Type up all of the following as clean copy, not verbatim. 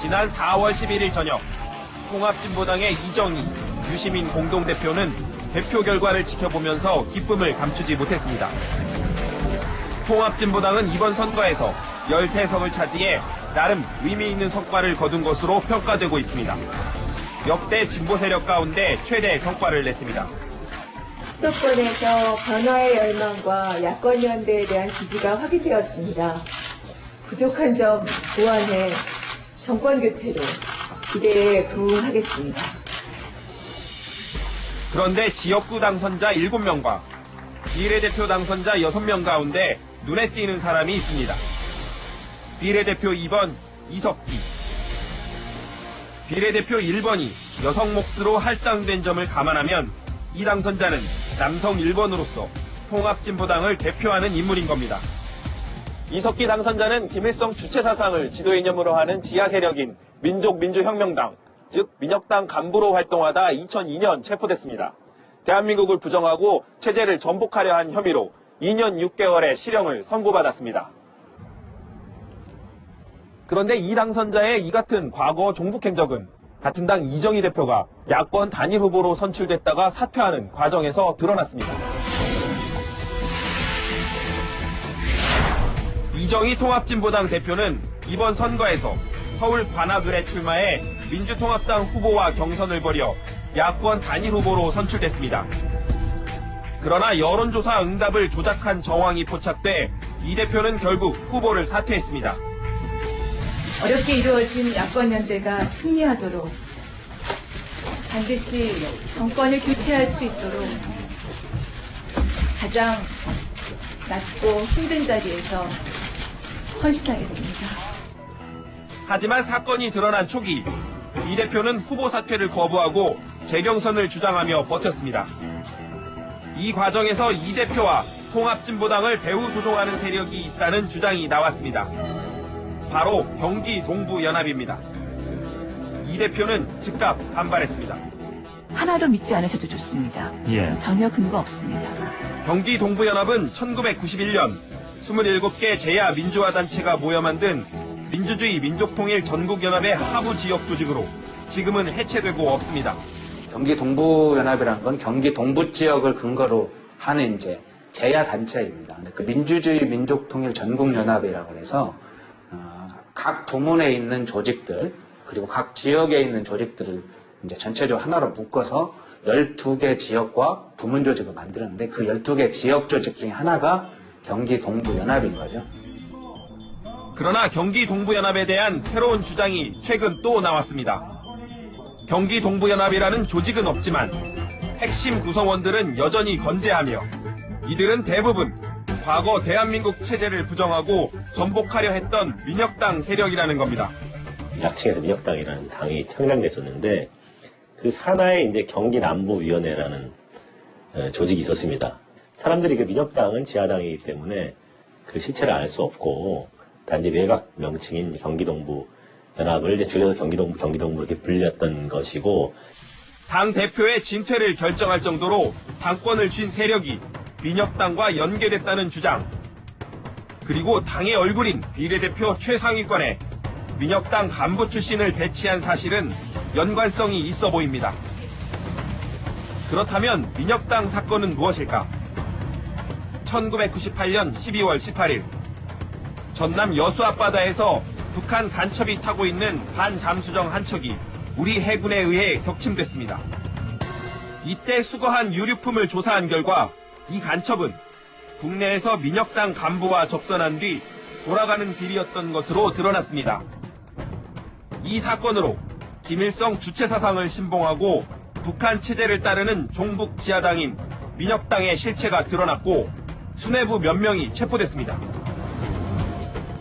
지난 4월 11일 저녁 통합진보당의 이정희, 유시민 공동대표는 대표 결과를 지켜보면서 기쁨을 감추지 못했습니다. 통합진보당은 이번 선거에서 13석을 차지해 나름 의미 있는 성과를 거둔 것으로 평가되고 있습니다. 역대 진보 세력 가운데 최대 성과를 냈습니다. 수도권에서 변화의 열망과 야권연대에 대한 지지가 확인되었습니다. 부족한 점 보완해 정권교체로 기대에 부응하겠습니다. 그런데 지역구 당선자 7명과 비례대표 당선자 6명 가운데 눈에 띄는 사람이 있습니다. 비례대표 2번 이석기, 비례대표 1번이 여성 몫으로 할당된 점을 감안하면 이 당선자는 남성 1번으로서 통합진보당을 대표하는 인물인 겁니다. 이석기 당선자는 김일성 주체 사상을 지도 이념으로 하는 지하 세력인 민족민주혁명당, 즉 민혁당 간부로 활동하다 2002년 체포됐습니다. 대한민국을 부정하고 체제를 전복하려 한 혐의로 2년 6개월의 실형을 선고받았습니다. 그런데 이 당선자의 이 같은 과거 종북 행적은 같은 당 이정희 대표가 야권 단일 후보로 선출됐다가 사퇴하는 과정에서 드러났습니다. 이정희 통합진보당 대표는 이번 선거에서 서울 관악을에 출마해 민주통합당 후보와 경선을 벌여 야권 단일 후보로 선출됐습니다. 그러나 여론조사 응답을 조작한 정황이 포착돼 이 대표는 결국 후보를 사퇴했습니다. 어렵게 이루어진 야권연대가 승리하도록 반드시 정권을 교체할 수 있도록 가장 낮고 힘든 자리에서 헌신하겠습니다. 하지만 사건이 드러난 초기 이 대표는 후보 사퇴를 거부하고 재경선을 주장하며 버텼습니다. 이 과정에서 이 대표와 통합진보당을 배후 조종하는 세력이 있다는 주장이 나왔습니다. 바로 경기 동부연합입니다. 이 대표는 즉각 반발했습니다. 하나도 믿지 않으셔도 좋습니다. 전혀 근거 없습니다. 경기 동부연합은 1991년 27개 제야 민주화 단체가 모여 만든 민주주의 민족통일 전국연합의 하부 지역 조직으로 지금은 해체되고 없습니다. 경기 동부연합이라는 건 경기 동부 지역을 근거로 하는 이제 제야 단체입니다. 그 민주주의 민족통일 전국연합이라고 해서 각 부문에 있는 조직들 그리고 각 지역에 있는 조직들을 이제 전체적으로 하나로 묶어서 12개 지역과 부문 조직을 만들었는데 그 12개 지역 조직 중에 하나가 경기 동부연합인 거죠. 그러나 경기 동부연합에 대한 새로운 주장이 최근 또 나왔습니다. 경기 동부연합이라는 조직은 없지만 핵심 구성원들은 여전히 건재하며 이들은 대부분 과거 대한민국 체제를 부정하고 전복하려 했던 민혁당 세력이라는 겁니다. 약칭해서 민혁당이라는 당이 창당됐었는데 그 산하에 이제 경기남부위원회라는 조직이 있었습니다. 사람들이 그 민혁당은 지하당이기 때문에 그 실체를 알 수 없고 단지 외곽 명칭인 경기동부연합을 이제 줄여서 경기동부 이렇게 불렸던 것이고 당 대표의 진퇴를 결정할 정도로 당권을 쥔 세력이 민혁당과 연계됐다는 주장. 그리고 당의 얼굴인 비례대표 최상위권에 민혁당 간부 출신을 배치한 사실은 연관성이 있어 보입니다. 그렇다면 민혁당 사건은 무엇일까? 1998년 12월 18일 전남 여수 앞바다에서 북한 간첩이 타고 있는 반잠수정 한 척이 우리 해군에 의해 격침됐습니다. 이때 수거한 유류품을 조사한 결과 이 간첩은 국내에서 민혁당 간부와 접선한 뒤 돌아가는 길이었던 것으로 드러났습니다. 이 사건으로 김일성 주체 사상을 신봉하고 북한 체제를 따르는 종북 지하당인 민혁당의 실체가 드러났고 수뇌부 몇 명이 체포됐습니다.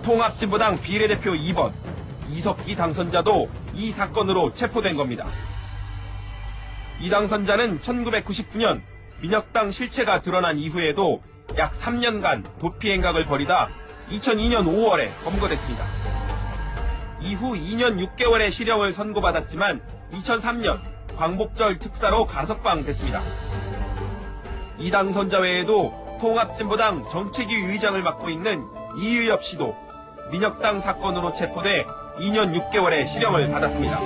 통합진보당 비례대표 2번 이석기 당선자도 이 사건으로 체포된 겁니다. 이 당선자는 1999년 민혁당 실체가 드러난 이후에도 약 3년간 도피 행각을 벌이다 2002년 5월에 검거됐습니다. 이후 2년 6개월의 실형을 선고받았지만 2003년 광복절 특사로 가석방됐습니다. 이 당선자 외에도 통합진보당 정책위 의장을 맡고 있는 이의엽 씨도 민혁당 사건으로 체포돼 2년 6개월의 실형을 받았습니다.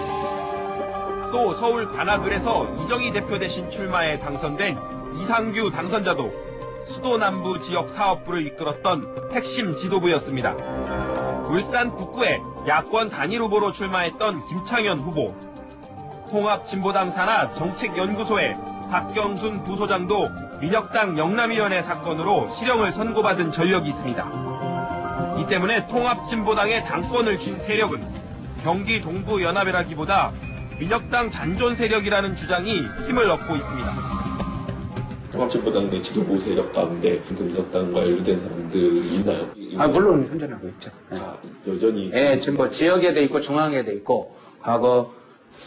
또 서울 관악을에서 이정희 대표 대신 출마해 당선된 이상규 당선자도 수도 남부 지역 사업부를 이끌었던 핵심 지도부였습니다. 울산 북구에 야권 단일 후보로 출마했던 김창현 후보, 통합진보당 산하 정책연구소의 박경순 부소장도 민혁당 영남위원회 사건으로 실형을 선고받은 전력이 있습니다. 이 때문에 통합진보당의 당권을 쥔 세력은 경기 동부연합이라기보다 민혁당 잔존 세력이라는 주장이 힘을 얻고 있습니다. 통합진보당 내 지도부 세력 가운데 그 민혁당과 연루된 사람들이 있나요? 물론 현존하고 있죠. 여전히. 예, 지금 뭐 지역에도 있고 중앙에도 있고 과거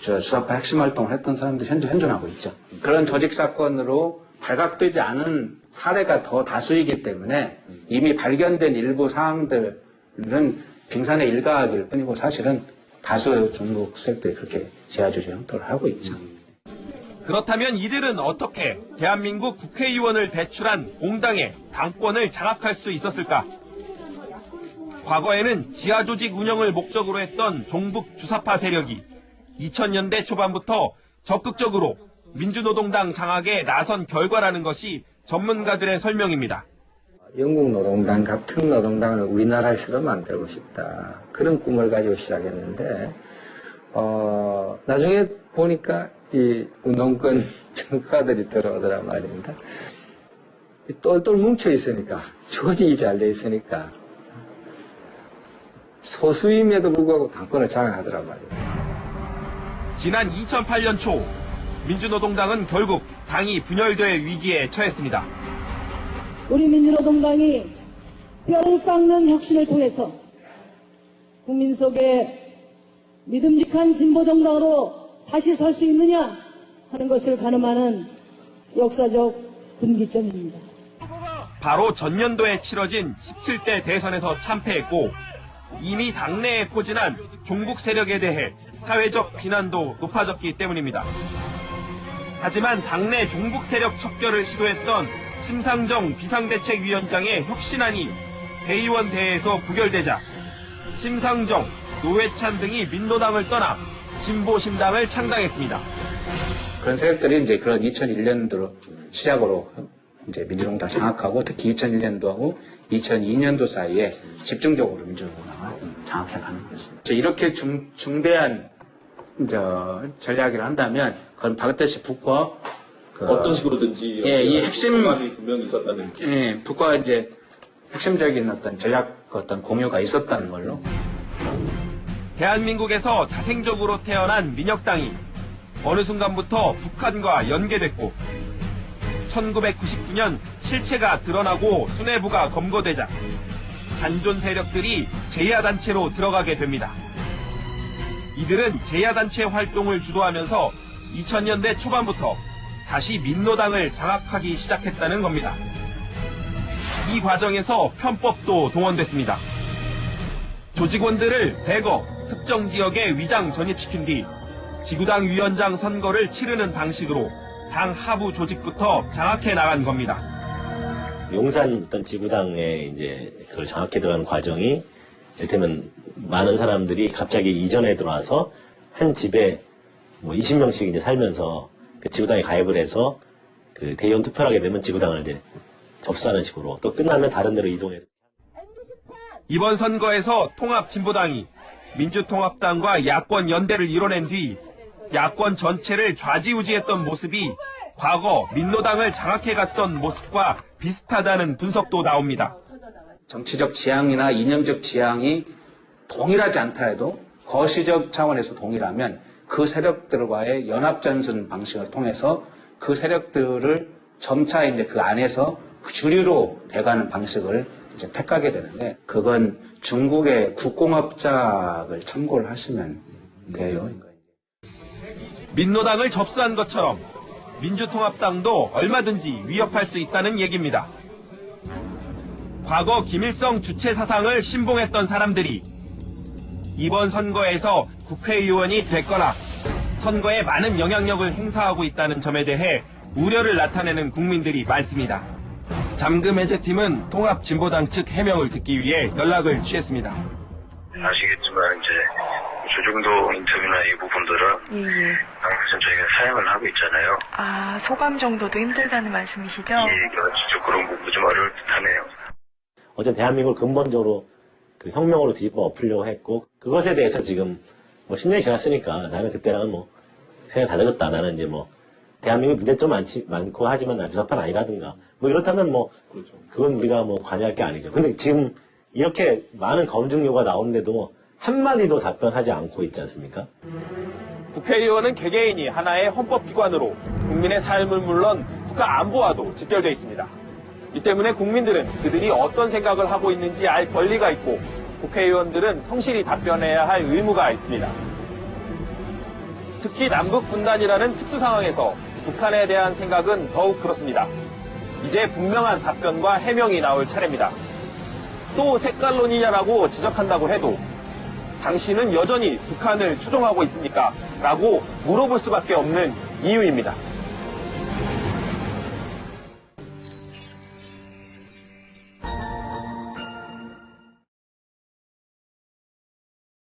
주사파 핵심 활동을 했던 사람들이 현존하고 있죠. 그런 조직 사건으로 발각되지 않은 사례가 더 다수이기 때문에 이미 발견된 일부 사항들은 빙산의 일각일 뿐이고 사실은 다수 종북 세력들이 그렇게 지하주지 형태를 하고 있죠. 그렇다면 이들은 어떻게 대한민국 국회의원을 배출한 공당의 당권을 장악할 수 있었을까? 과거에는 지하조직 운영을 목적으로 했던 종북 주사파 세력이 2000년대 초반부터 적극적으로 민주노동당 장악에 나선 결과라는 것이 전문가들의 설명입니다. 영국 노동당 같은 노동당을 우리나라에서도 만들고 싶다. 그런 꿈을 가지고 시작했는데 나중에 보니까 이 운동권 정파들이 들어오더란 말입니다. 똘똘 뭉쳐 있으니까, 조직이 잘 돼 있으니까 소수임에도 불구하고 당권을 장악하더란 말입니다. 지난 2008년 초 민주노동당은 결국 당이 분열될 위기에 처했습니다. 우리 민주노동당이 뼈를 깎는 혁신을 통해서 국민 속에 믿음직한 진보정당으로 다시 설 수 있느냐 하는 것을 가늠하는 역사적 분기점입니다. 바로 전년도에 치러진 17대 대선에서 참패했고 이미 당내에 포진한 종북 세력에 대해 사회적 비난도 높아졌기 때문입니다. 하지만 당내 종북 세력 척결을 시도했던 심상정 비상대책위원장의 혁신안이 대의원 대회에서 부결되자 심상정, 노회찬 등이 민노당을 떠나 진보신당을 창당했습니다. 그런 세력들이 이제 그런 2001년도로 시작으로 이제 민주노동당 장악하고 특히 2001년도하고 2002년도 사이에 집중적으로 민주노동당을 장악해가는 것입니다. 이렇게 중대한 전략을 한다면 그건 박은태 씨 북과 어떤 식으로든지 이 핵심 감이 분명히 있었다는. 북과 이제 핵심적인 어떤 전략 어떤 공유가 있었다는 걸로. 대한민국에서 자생적으로 태어난 민혁당이 어느 순간부터 북한과 연계됐고 1999년 실체가 드러나고 수뇌부가 검거되자 잔존 세력들이 제야단체로 들어가게 됩니다. 이들은 제야단체 활동을 주도하면서 2000년대 초반부터 다시 민노당을 장악하기 시작했다는 겁니다. 이 과정에서 편법도 동원됐습니다. 조직원들을 대거 특정 지역에 위장 전입시킨 뒤 지구당 위원장 선거를 치르는 방식으로 당 하부 조직부터 장악해 나간 겁니다. 용산 어떤 지구당에 이제 그걸 장악해 들어가는 과정이 이를테면 많은 사람들이 갑자기 이전에 들어와서 한 집에 뭐 20명씩 이제 살면서 그 지구당에 가입을 해서 그 대의원 투표를 하게 되면 지구당을 이제 접수하는 식으로 또 끝나면 다른 데로 이동해서. 이번 선거에서 통합진보당이 민주통합당과 야권 연대를 이뤄낸 뒤 야권 전체를 좌지우지했던 모습이 과거 민노당을 장악해갔던 모습과 비슷하다는 분석도 나옵니다. 정치적 지향이나 이념적 지향이 동일하지 않더라도 거시적 차원에서 동일하면 그 세력들과의 연합전선 방식을 통해서 그 세력들을 점차 이제 그 안에서 주류로 돼가는 방식을 이제 택하게 되는데 그건 중국의 국공업작을 참고를 하시면 돼요. 민노당을 접수한 것처럼 민주통합당도 얼마든지 위협할 수 있다는 얘기입니다. 과거 김일성 주체 사상을 신봉했던 사람들이 이번 선거에서 국회의원이 됐거나 선거에 많은 영향력을 행사하고 있다는 점에 대해 우려를 나타내는 국민들이 많습니다. 잠금 해제팀은 통합진보당 측 해명을 듣기 위해 연락을 취했습니다. 아시겠지만 이제 조중동 인터뷰나 이 부분들은 예. 우선 저희가 사용을 하고 있잖아요. 아, 소감 정도도 힘들다는 말씀이시죠? 예, 진짜 그런 부분 좀 어려울 듯하네요. 어제 대한민국을 근본적으로 그 혁명으로 뒤집어 엎으려고 했고, 그것에 대해서 지금 뭐 10년이 지났으니까 나는 그때랑은 뭐 생각이 달라졌다. 나는 이제 뭐 대한민국 문제점 많고 하지만 난 주사파는 아니라든가 뭐 이렇다면 뭐 그건 우리가 뭐 관여할 게 아니죠. 근데 지금 이렇게 많은 검증 요구가 나오는데도 한마디도 답변하지 않고 있지 않습니까? 국회의원은 개개인이 하나의 헌법기관으로 국민의 삶을 물론 국가 안보와도 직결되어 있습니다. 이 때문에 국민들은 그들이 어떤 생각을 하고 있는지 알 권리가 있고 국회의원들은 성실히 답변해야 할 의무가 있습니다. 특히 남북 분단이라는 특수 상황에서 북한에 대한 생각은 더욱 그렇습니다. 이제 분명한 답변과 해명이 나올 차례입니다. 또 색깔론이냐라고 지적한다고 해도 당신은 여전히 북한을 추종하고 있습니까? 라고 물어볼 수밖에 없는 이유입니다.